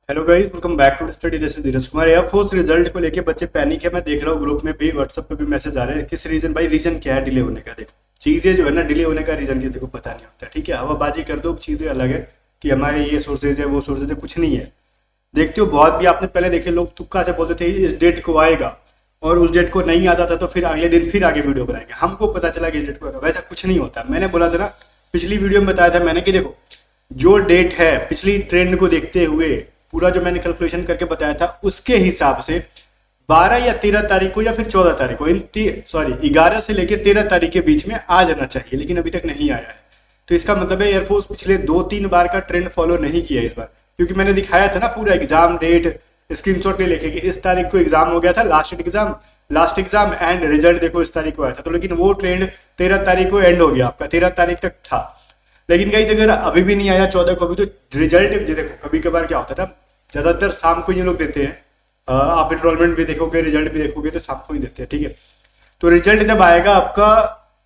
Hello guys, welcome back to study. This is Dheeraj Kumar. Air force result को लेके बच्चे panic है। मैं देख रहा हूँ ग्रुप में भी, व्हाट्सएप पे भी मैसेज आ रहे हैं। किस रीजन भाई? रीजन क्या है डिले होने का? देखो, चीजें जो है ना, डिले होने का रीजन किसी को पता नहीं होता। ठीक है, हवाबाजी कर दो, चीजें अलग है कि हमारे ये सोर्सेज है वो सोर्सेज है, कुछ नहीं है। देखते हो बहुत भी आपने पहले देखे, लोग तुक्का से बोलते थे इस डेट को आएगा, और उस डेट को नहीं आता था तो फिर अगले दिन फिर आगे वीडियो बनाएंगे। हमको पता चला कि इस डेट को आएगा, वैसा कुछ नहीं होता। मैंने बोला था ना, पिछली वीडियो में बताया था मैंने कि देखो, जो डेट है पिछली ट्रेंड को देखते हुए पूरा जो मैंने कैलकुलेशन करके बताया था उसके हिसाब से 12 या 13 तारीख को या फिर 14 तारीख को, इन 11 से लेकर 13 तारीख के बीच में आ जाना चाहिए, लेकिन अभी तक नहीं आया है। तो इसका मतलब है एयरफोर्स पिछले 2-3 बार का ट्रेंड फॉलो नहीं किया इस बार, क्योंकि मैंने दिखाया था ना पूरा एग्जाम डेट, स्क्रीनशॉट ले लेके कि इस तारीख को एग्जाम हो गया था, लास्ट एग्जाम एंड रिजल्ट देखो इस तारीख को आया था। तो लेकिन वो ट्रेंड 13 तारीख को एंड हो गया, आपका 13 तारीख तक था। लेकिन गाइस अगर अभी भी नहीं आया 14 को भी, तो रिजल्ट देखो कभी कभार क्या होता है ना, ज्यादातर शाम को ये लोग देते हैं। आप एनरोलमेंट भी देखोगे, रिजल्ट भी देखोगे तो शाम को ही देते हैं। ठीक है, तो रिजल्ट जब आएगा आपका,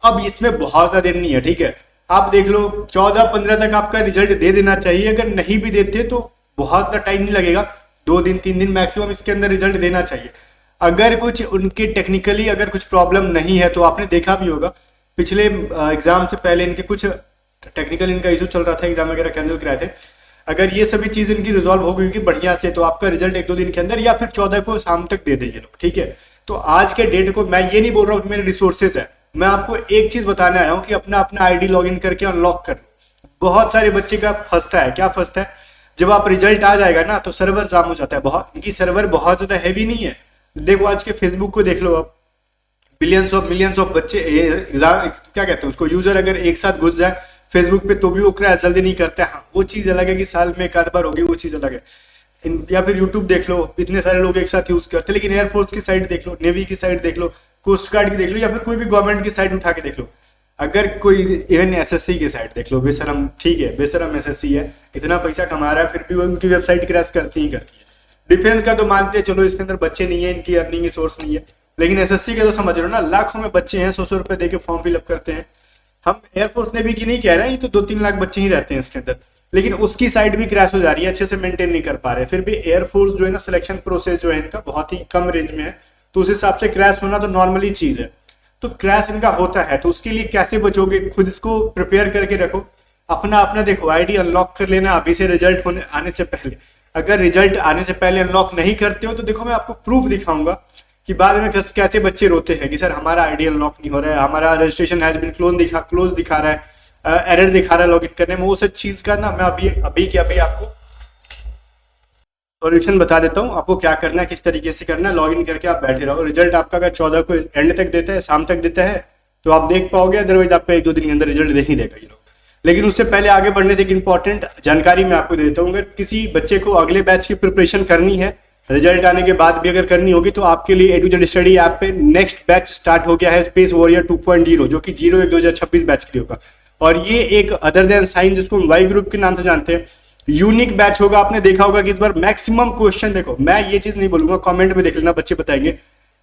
अब इसमें बहुत ज्यादा दिन नहीं है। ठीक है, आप देख लो 14-15 तक आपका रिजल्ट दे देना चाहिए। अगर नहीं भी देते तो बहुत टाइम नहीं लगेगा, 2 दिन 3 दिन मैक्सिमम इसके अंदर रिजल्ट देना चाहिए। अगर कुछ उनके टेक्निकली अगर कुछ प्रॉब्लम नहीं है, तो आपने देखा भी होगा पिछले एग्जाम से पहले इनके कुछ टेक्निकल इनका इशू चल रहा था, एग्जाम वगैरह कैंसिल कराए थे। अगर ये सभी चीज इनकी रिजॉल्व हो गई बढ़िया से, तो आपका रिजल्ट 1-2 दिन के अंदर या फिर 14 को शाम तक दे देंगे लोग। ठीक है, तो आज के डेट को मैं ये नहीं बोल रहा हूँ कि मेरे रिसोर्सेज है, मैं आपको एक चीज बताने आया हूँ कि अपना अपना आईडी लॉगिन करके अनलॉक कर लो। बहुत सारे बच्चे का फंसता है, क्या फंसता है, जब आप रिजल्ट आ जाएगा ना तो सर्वर जाम हो जाता है। बहुत इनकी सर्वर बहुत ज्यादा हैवी नहीं है। देखो आज के फेसबुक को देख लो, आप मिलियंस ऑफ बच्चे एग्जाम क्या कहते हैं उसको, यूजर अगर एक साथ घुस जाए फेसबुक पे तो भी वो क्रैश जल्दी नहीं करते हैं। हाँ, वो चीज अलग है कि साल में एक आध बार होगी, वो चीज अलग है। या फिर यूट्यूब देख लो, इतने सारे लोग एक साथ यूज करते हैं। लेकिन एयरफोर्स की साइड देख लो, नेवी की साइड देख लो, कोस्ट गार्ड की देख लो, या फिर कोई भी गवर्नमेंट की साइड उठा के देख लो। अगर कोई इवन एसएससी की साइड देख लो, बेशरम, ठीक है बेशरम एसएससी है, इतना पैसा कमा रहा है फिर भी वो उनकी वेबसाइट क्रैश करती ही करती है। डिफेंस का तो मानते हैं चलो, इसके अंदर बच्चे नहीं है, इनकी अर्निंग की सोर्स नहीं है। लेकिन एसएससी का तो समझ रहे हो ना, लाखों में बच्चे हैं, 100 रुपए देके फॉर्म फिलअप करते हैं। हम एयरफोर्स नेवी की नहीं कह रहे हैं, ये तो 2-3 लाख बच्चे ही रहते हैं इसके अंदर, लेकिन उसकी साइड भी क्रैश हो जा रही है, अच्छे से मेंटेन नहीं कर पा रहे। फिर भी एयरफोर्स जो है ना, सिलेक्शन प्रोसेस जो है इनका बहुत ही कम रेंज में है, तो उस हिसाब से क्रैश होना तो नॉर्मली चीज है। तो क्रैश इनका होता है, तो उसके लिए कैसे बचोगे, खुद इसको प्रिपेयर करके रखो। अपना अपना देखो आईडी अनलॉक कर लेना अभी से, रिजल्ट होने आने से पहले। अगर रिजल्ट आने से पहले अनलॉक नहीं करते हो तो देखो मैं आपको प्रूफ दिखाऊंगा कि बाद में कैसे बच्चे रोते हैं कि सर हमारा आईडी अनलॉक नहीं हो रहा है, हमारा रजिस्ट्रेशन हैज बीन क्लोज दिखा रहा है, एरर दिखा रहा है लॉगिन करने में। वो सब चीज का ना मैं अभी आपको सॉल्यूशन बता देता हूँ, आपको क्या करना है, किस तरीके से करना है। लॉगिन करके आप बैठे रहो। रिजल्ट आपका अगर 14 को एंड तक देता है, शाम तक देता है, तो आप देख पाओगे, अदरवाइज आपका 1-2 दिन के अंदर रिजल्ट दे ही देगा ये लोग। लेकिन उससे पहले आगे बढ़ने से एक इंपॉर्टेंट जानकारी मैं आपको देता हूँ। अगर किसी बच्चे को अगले बैच की प्रिपरेशन करनी है, रिजल्ट आने के बाद भी अगर करनी होगी, तो आपके लिए A to Z study app पे नेक्स्ट बैच स्टार्ट हो गया है, स्पेस वॉरियर 2.0, जो कि 01/2026 बैच के लिए होगा। और ये एक अदर देन साइंस, जिसको हम वाई ग्रुप के नाम से जानते हैं, यूनिक बैच होगा। आपने देखा होगा कि इस बार मैक्सिमम क्वेश्चन, देखो मैं ये चीज नहीं बोलूंगा, कमेंट में देख लेना, बच्चे बताएंगे।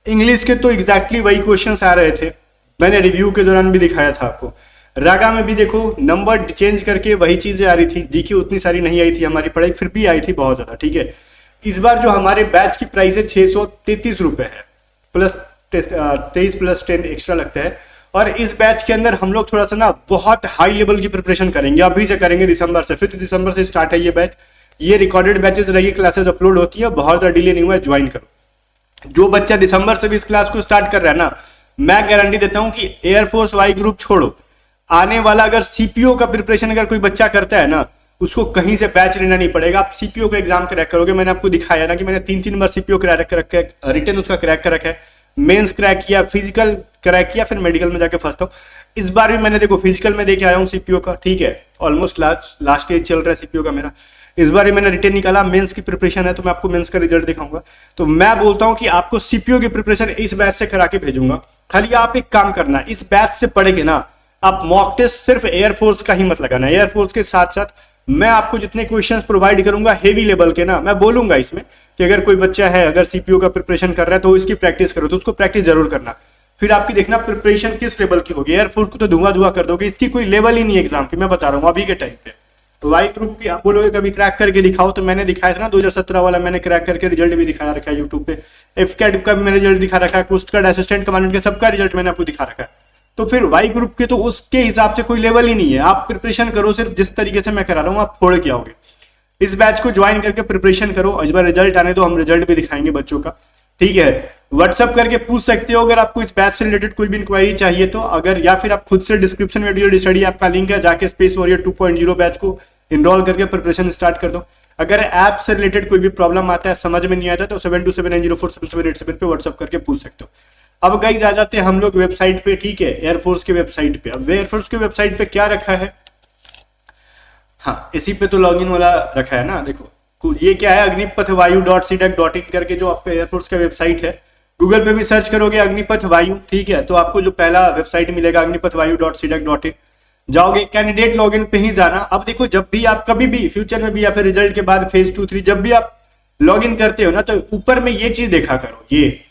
इंग्लिश के तो एग्जैक्टली वही क्वेश्चंस आ रहे थे, मैंने रिव्यू के दौरान भी दिखाया था आपको। रागा में भी देखो नंबर चेंज करके वही चीजें आ रही थी। जीके उतनी सारी नहीं आई थी, हमारी पढ़ाई फिर भी आई थी बहुत ज्यादा। ठीक है, इस बार जो हमारे बैच की प्राइस है 633 रुपए है, प्लस 23+10 एक्स्ट्रा लगता है। और इस बैच के अंदर हम लोग थोड़ा सा ना बहुत हाई लेवल की प्रिपरेशन करेंगे, अभी से करेंगे, दिसंबर से, 5 दिसंबर से स्टार्ट है ये बैच। ये रिकॉर्डेड बैचेस रही, क्लासेस अपलोड होती है, बहुत ज्यादा डिले नहीं हुआ है, ज्वाइन करो। जो बच्चा दिसंबर से भी इस क्लास को स्टार्ट कर रहा है ना, मैं गारंटी देता हूं कि एयरफोर्स वाई ग्रुप छोड़ो, आने वाला अगर सीपीओ का प्रिपरेशन अगर कोई बच्चा करता है ना, उसको कहीं से बैच लेना नहीं पड़ेगा। आप सीपीओ का एग्जाम क्रैक करोगे। मैंने आपको दिखाया ना कि मैंने 3-3 बार सीपीओ क्रैक कर रखा है, रिटर्न उसका क्रैक कर रखा है, मेंस क्रैक किया, फिजिकल क्रैक किया, फिर मेडिकल में जाके फंसता हूँ। इस बार भी मैंने देखो फिजिकल में देके आया हूँ सीपीओ का। ठीक है, ऑलमोस्ट लास्ट स्टेज चल रहा है सीपीओ का मेरा। इस बार भी मैंने रिटर्न निकाला, मेंस की प्रिपरेशन है, तो मैं आपको मेंस का रिजल्ट दिखाऊंगा। तो मैं बोलता हूँ कि आपको सीपीओ की प्रिपरेशन इस बैच से करा के भेजूंगा। खाली आप एक काम करना, इस बैच से पढ़ेंगे ना आप, मॉक टेस्ट सिर्फ एयरफोर्स का ही मत लगाना। एयरफोर्स के साथ साथ मैं आपको जितने क्वेश्चंस प्रोवाइड करूंगा हेवी लेवल के ना, मैं बोलूंगा इसमें कि अगर कोई बच्चा है अगर सीपीओ का प्रिपरेशन कर रहा है तो इसकी प्रैक्टिस करो, तो उसको प्रैक्टिस जरूर करना। फिर आपकी देखना प्रिपरेशन किस लेवल की होगी। एयरफोर्स को तो धुआं कर दोगे, इसकी कोई लेवल ही नहीं है एग्जाम की, मैं बता रहा हूँ अभी के टाइम पे। वाई ग्रुप की आप बोलोगे कभी क्रैक करके दिखाओ, तो मैंने दिखाया था ना 2017 वाला, मैंने क्रैक करके रिजल्ट भी दिखाया रखा है यूट्यूब पे। एफकैट का भी मैंने रिजल्ट दिखा रखा है, कोस्ट गार्ड असिस्टेंट कमांडेंट का सबका रिजल्ट मैंने आपको दिखा रखा है। तो फिर वाई ग्रुप के तो उसके हिसाब से कोई लेवल ही नहीं है। आप प्रिपरेशन करो, सिर्फ जिस तरीके से मैं करा रहा हूँ आप फोड़ के आओगे। इस बैच को ज्वाइन करके प्रिपरेशन करो, इस बार रिजल्ट आने दो, हम रिजल्ट भी दिखाएंगे बच्चों का, ठीक है। व्हाट्सअप करके पूछ सकते हो अगर आपको इस बैच से रिलेटेड कोई भी इंक्वायरी चाहिए तो, अगर या फिर आप खुद से डिस्क्रिप्शन में वीडियो स्टडी आपका लिंक है, जाके स्पेस वॉरियर 2.0 बैच को इनरोल करके प्रिपरेशन स्टार्ट कर दो। अगर ऐप से रिलेटेड कोई भी प्रॉब्लम आता है, समझ में नहीं आता, तो 7279047787 पे व्हाट्सअप करके पूछ सकते हो। अब गाइस आ जाते हैं हम लोग वेबसाइट पे, ठीक है, एयरफोर्स के वेबसाइट पे। अब एयरफोर्स के वेबसाइट पे क्या रखा है, हाँ इसी पे तो लॉगिन वाला रखा है ना। देखो ये क्या है, अग्निपथ वायु .cdac.in करके जो आपका एयरफोर्स का वेबसाइट है, गूगल पे भी सर्च करोगे अग्निपथ वायु, ठीक है, तो आपको जो पहला वेबसाइट मिलेगा अग्निपथ वायु .cdac.in, जाओगे कैंडिडेट लॉगिन पे ही जाना। अब देखो जब भी आप कभी भी फ्यूचर में भी या फिर रिजल्ट के बाद फेज 2, 3 जब भी आप लॉगिन करते हो ना, तो ऊपर में ये चीज देखा करो, ये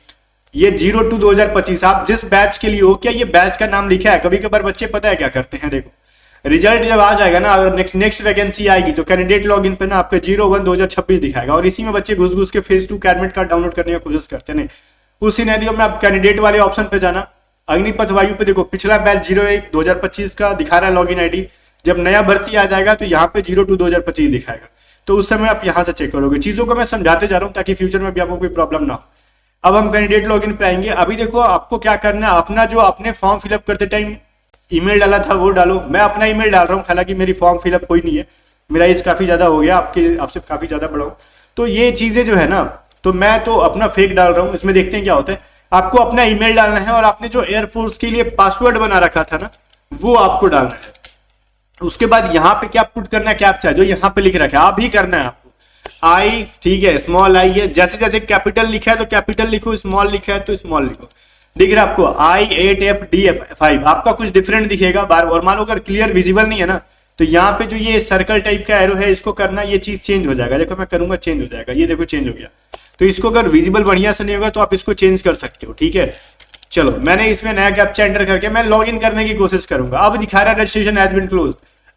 02/2025 आप जिस बैच के लिए हो, क्या ये बैच का नाम लिखा है। कभी कभार बच्चे पता है क्या करते हैं, देखो रिजल्ट जब आ जाएगा ना, अगर नेक्स्ट वैकेंसी आएगी तो कैंडिडेट लॉगिन पे ना आपका 01/2026 दिखाएगा, और इसी में बच्चे घुस घुस के फेज 2 का एडमिट कार्ड डाउनलोड करने की कोशिश करते हैं। उस सिनेरियो में आप कैंडिडेट वाले ऑप्शन पे जाना, अग्निपथ वायु पे देखो पिछला बैच 01/2025 का दिखा रहा है लॉगिन आईडी। जब नया भर्ती आ जाएगा तो यहाँ पे 02/2025 दिखाएगा, तो उस समय आप यहाँ से चेक करोगे। चीजों को मैं समझाते जा रहा हूँ ताकि फ्यूचर में भी आपको कोई प्रॉब्लम ना हो। अब हम कैंडिडेट लॉगिन पे आएंगे। अभी देखो आपको क्या करना है, अपना जो आपने फॉर्म फिलअप करते टाइम ईमेल डाला था वो डालो। मैं अपना ईमेल डाल रहा हूँ, हालांकि मेरी फॉर्म फिलअप कोई नहीं है, मेरा एज काफी ज्यादा हो गया, आपसे काफी ज्यादा बड़ा हूँ, तो ये चीजें जो है ना, तो मैं तो अपना फेक डाल रहा हूँ। इसमें देखते हैं क्या होता है। आपको अपना ईमेल डालना है और आपने जो एयरफोर्स के लिए पासवर्ड बना रखा था ना, वो आपको डालना है। उसके बाद यहाँ पे क्या पुट करना है, कैप्चा जो यहाँ पे लिख रखा है आप ही करना है आपको। आई, ठीक है, स्मॉल आई है, जैसे जैसे कैपिटल लिखा है तो कैपिटल लिखो, स्मॉल लिखा है तो स्मॉल लिखो। दिख रहा है आपको I8FD5, आपका कुछ डिफरेंट दिखेगा बार। और मानो अगर क्लियर विजिबल नहीं है ना, तो यहाँ पे जो ये सर्कल टाइप का एरो है इसको करना, ये चीज चेंज हो जाएगा। देखो मैं करूंगा चेंज हो जाएगा, ये देखो चेंज हो गया। तो इसको अगर विजिबल बढ़िया से नहीं होगा तो आप इसको चेंज कर सकते हो, ठीक है। चलो मैंने इसमें नया कैप्चा एंटर करके मैं लॉग इन करने की कोशिश करूंगा। अब दिखा रहा है रजिस्ट्रेशन हैज बीन क्लोज।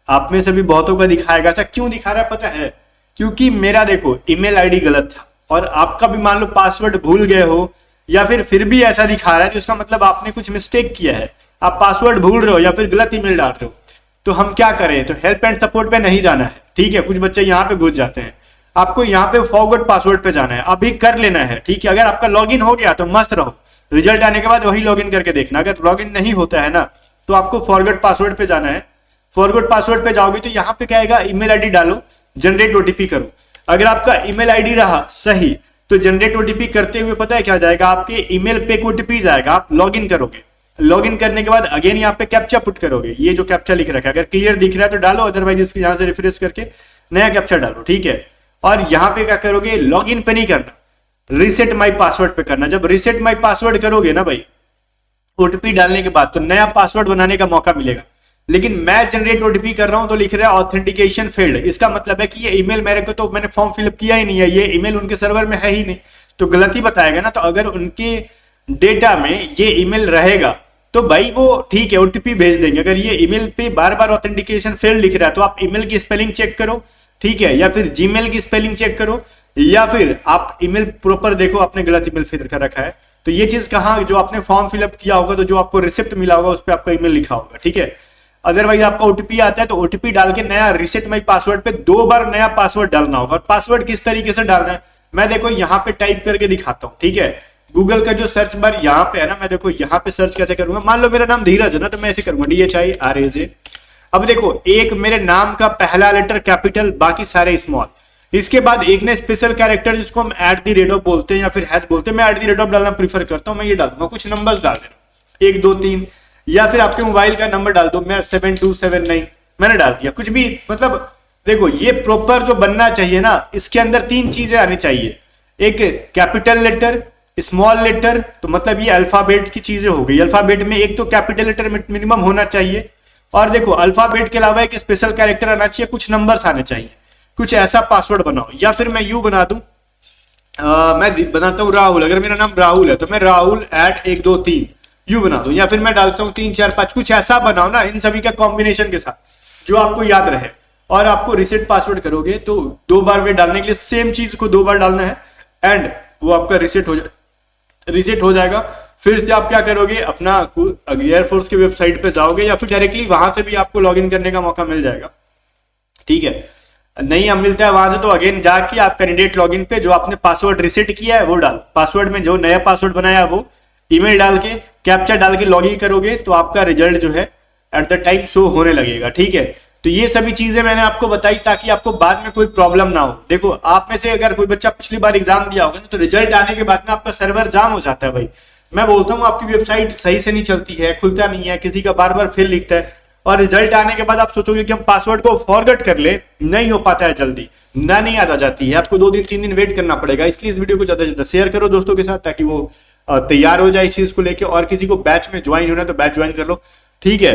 आप में से भी बहुतों का दिखाएगा। ऐसा क्यों दिखा रहा है पता है, क्योंकि मेरा देखो ईमेल आईडी गलत था, और आपका भी मान लो पासवर्ड भूल गए हो, या फिर भी ऐसा दिखा रहा है, तो इसका मतलब आपने कुछ मिस्टेक किया है, आप पासवर्ड भूल रहे हो या फिर गलत ईमेल डाल रहे हो। तो हम क्या करें, तो हेल्प एंड सपोर्ट पे नहीं जाना है, ठीक है। कुछ बच्चे यहाँ पे घुस जाते हैं, आपको यहाँ पे फॉरगॉट पासवर्ड पे जाना है, अभी कर लेना है, ठीक है। अगर आपका लॉगिन हो गया तो मस्त रहो, रिजल्ट आने के बाद वही लॉगिन करके देखना। अगर लॉगिन नहीं होता है ना, तो आपको फॉरगॉट पासवर्ड पे जाना है। फॉरगॉट पासवर्ड पे जाओगे तो यहाँ पे क्या आएगा, ईमेल आईडी डालो, जनरेट ओटीपी करो। अगर आपका ईमेल आईडी रहा सही तो जनरेट ओटीपी करते हुए पता है क्या जाएगा, आपके ईमेल पे ओटीपी जाएगा, आप लॉगिन करोगे। लॉगिन करने के बाद अगेन यहाँ पे कैप्चा पुट करोगे, ये जो कैप्चा लिख रखा है अगर क्लियर दिख रहा है तो डालो, अदरवाइज इसको यहाँ से रिफ्रेश करके नया कैप्चा डालो, ठीक है। और यहाँ पे क्या करोगे, लॉगिन पे नहीं करना, रीसेट माई पासवर्ड पे करना। जब रीसेट माई पासवर्ड करोगे ना भाई, ओटीपी डालने के बाद, तो नया पासवर्ड बनाने का मौका मिलेगा। लेकिन मैं जनरेट ओटीपी कर रहा हूं तो लिख रहा है ऑथेंटिकेशन फेल्ड। इसका मतलब है कि ये ईमेल मेरे को, तो मैंने फॉर्म फिलअप किया ही नहीं है, ये ईमेल उनके सर्वर में है ही नहीं, तो गलत ही बताएगा ना। तो अगर उनके डेटा में ये ईमेल रहेगा तो भाई वो ठीक है ओटीपी भेज देंगे। अगर ये ईमेल पे बार बार ऑथेंटिकेशन फेल्ड लिख रहा है तो आप ईमेल की स्पेलिंग चेक करो, ठीक है, या फिर जीमेल की स्पेलिंग चेक करो, या फिर आप ईमेल प्रॉपर देखो आपने गलत ईमेल फिर कर रखा है। तो ये चीज कहाँ, जो आपने फॉर्म फिलअप किया होगा तो जो आपको रिसिप्ट मिला होगा उस पर आपका ईमेल लिखा होगा, ठीक है। अदरवाइज आपका ओटीपी आता है तो ओटीपी डाल के नया रीसेट माई पासवर्ड पे 2 बार नया पासवर्ड डालना होगा। और पासवर्ड किस तरीके से डालना है मैं देखो यहाँ पे टाइप करके दिखाता हूँ, ठीक है। गूगल का जो सर्च बार यहाँ पे है ना, मैं देखो यहाँ पे सर्च कैसे करूंगा। मान लो मेरा नाम धीरज है ना, तो मैं ऐसे करूंगा DHIRAJ। अब देखो एक मेरे नाम का पहला लेटर कैपिटल, बाकी सारे स्मॉल। इसके बाद एक ने स्पेशल कैरेक्टर जिसको हम @ बोलते हैं या फिर हैश बोलते हैं, मैं @ डालना प्रीफर करता हूँ। मैं ये डाल दूंगा, कुछ नंबर्स डाल देना 1 2 3, या फिर आपके मोबाइल का नंबर डाल दो, मैं 7279 मैंने डाल दिया, कुछ भी। मतलब देखो ये प्रॉपर जो बनना चाहिए ना, इसके अंदर 3 चीजें आनी चाहिए, एक कैपिटल लेटर, स्मॉल लेटर, तो मतलब ये अल्फाबेट की चीजें हो गई। अल्फाबेट में एक तो कैपिटल लेटर मिनिमम होना चाहिए, और देखो अल्फाबेट के अलावा एक स्पेशल कैरेक्टर आना चाहिए, कुछ नंबर्स आने चाहिए। कुछ ऐसा पासवर्ड बनाओ, या फिर मैं यू बना दूं, मैं बनाता हूं राहुल। अगर मेरा नाम राहुल है तो मैं राहुल @1 2 3 यू बना दूं, या फिर मैं डालता हूं 3 4 5, कुछ ऐसा बनाओ ना इन सभी का कॉम्बिनेशन के साथ जो आपको याद रहे। और आपको रिसेट पासवर्ड करोगे तो 2 बार वे डालने के लिए सेम चीज को 2 बार डालना है एंड वो आपका रिसेट हो जाएगा। फिर से आप क्या करोगे, अपना एयरफोर्स की वेबसाइट पे जाओगे या फिर डायरेक्टली वहां से भी आपको लॉगिन करने का मौका मिल जाएगा। ठीक है, नहीं अब मिलता है वहां से तो अगेन जाके आप कैंडिडेट लॉगिन पे जो आपने पासवर्ड रिसेट किया है वो डालो, पासवर्ड में जो नया पासवर्ड बनाया वो ईमेल डाल के कैप्चा डाल के लॉगिन करोगे तो आपका रिजल्ट जो है एट द टाइम शो होने लगेगा। ठीक है, तो ये सभी चीजें मैंने आपको बताई ताकि आपको बाद में कोई प्रॉब्लम ना हो। देखो आप में से अगर कोई बच्चा पिछली बार एग्जाम दिया होगा ना तो रिजल्ट आने के बाद में आपका सर्वर जाम हो जाता है भाई। मैं बोलता हूँ आपकी वेबसाइट सही से नहीं चलती है, खुलता नहीं है, किसी का बार बार फेल लिखता है और रिजल्ट आने के बाद आप सोचोगे कि हम पासवर्ड को फॉरगेट कर ले, नहीं हो पाता है जल्दी, नहीं याद आ जाती है, आपको 2 दिन 3 दिन वेट करना पड़ेगा। इसलिए इस वीडियो को ज्यादा से ज्यादा शेयर करो दोस्तों के साथ ताकि वो तैयार हो जाए इस चीज को लेके। और किसी को बैच में ज्वाइन होना तो बैच ज्वाइन कर लो। ठीक है,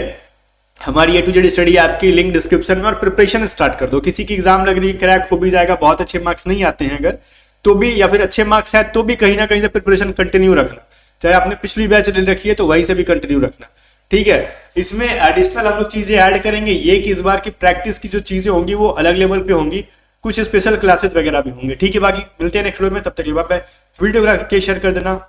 हमारी A to Z study app की लिंक डिस्क्रिप्शन में और प्रिपरेशन स्टार्ट कर दो। किसी की एग्जाम लग रही है, क्रैक हो भी जाएगा, बहुत अच्छे मार्क्स नहीं आते हैं अगर तो भी, या फिर अच्छे मार्क्स है तो भी कहीं ना कहीं से प्रिपरेशन कंटिन्यू रखना, चाहे आपने पिछली बैच ले रखी है तो वहीं से भी कंटिन्यू रखना। ठीक है, इसमें एडिशनल हम लोग चीजें ऐड करेंगे ये कि इस बार की प्रैक्टिस की जो चीजें होंगी वो अलग लेवल पे होंगी, कुछ स्पेशल क्लासेस वगैरह भी होंगे। ठीक है, बाकी मिलते हैं नेक्स्ट वीडियो में, तब तक के लिए बाय बाय। वीडियो शेयर कर देना।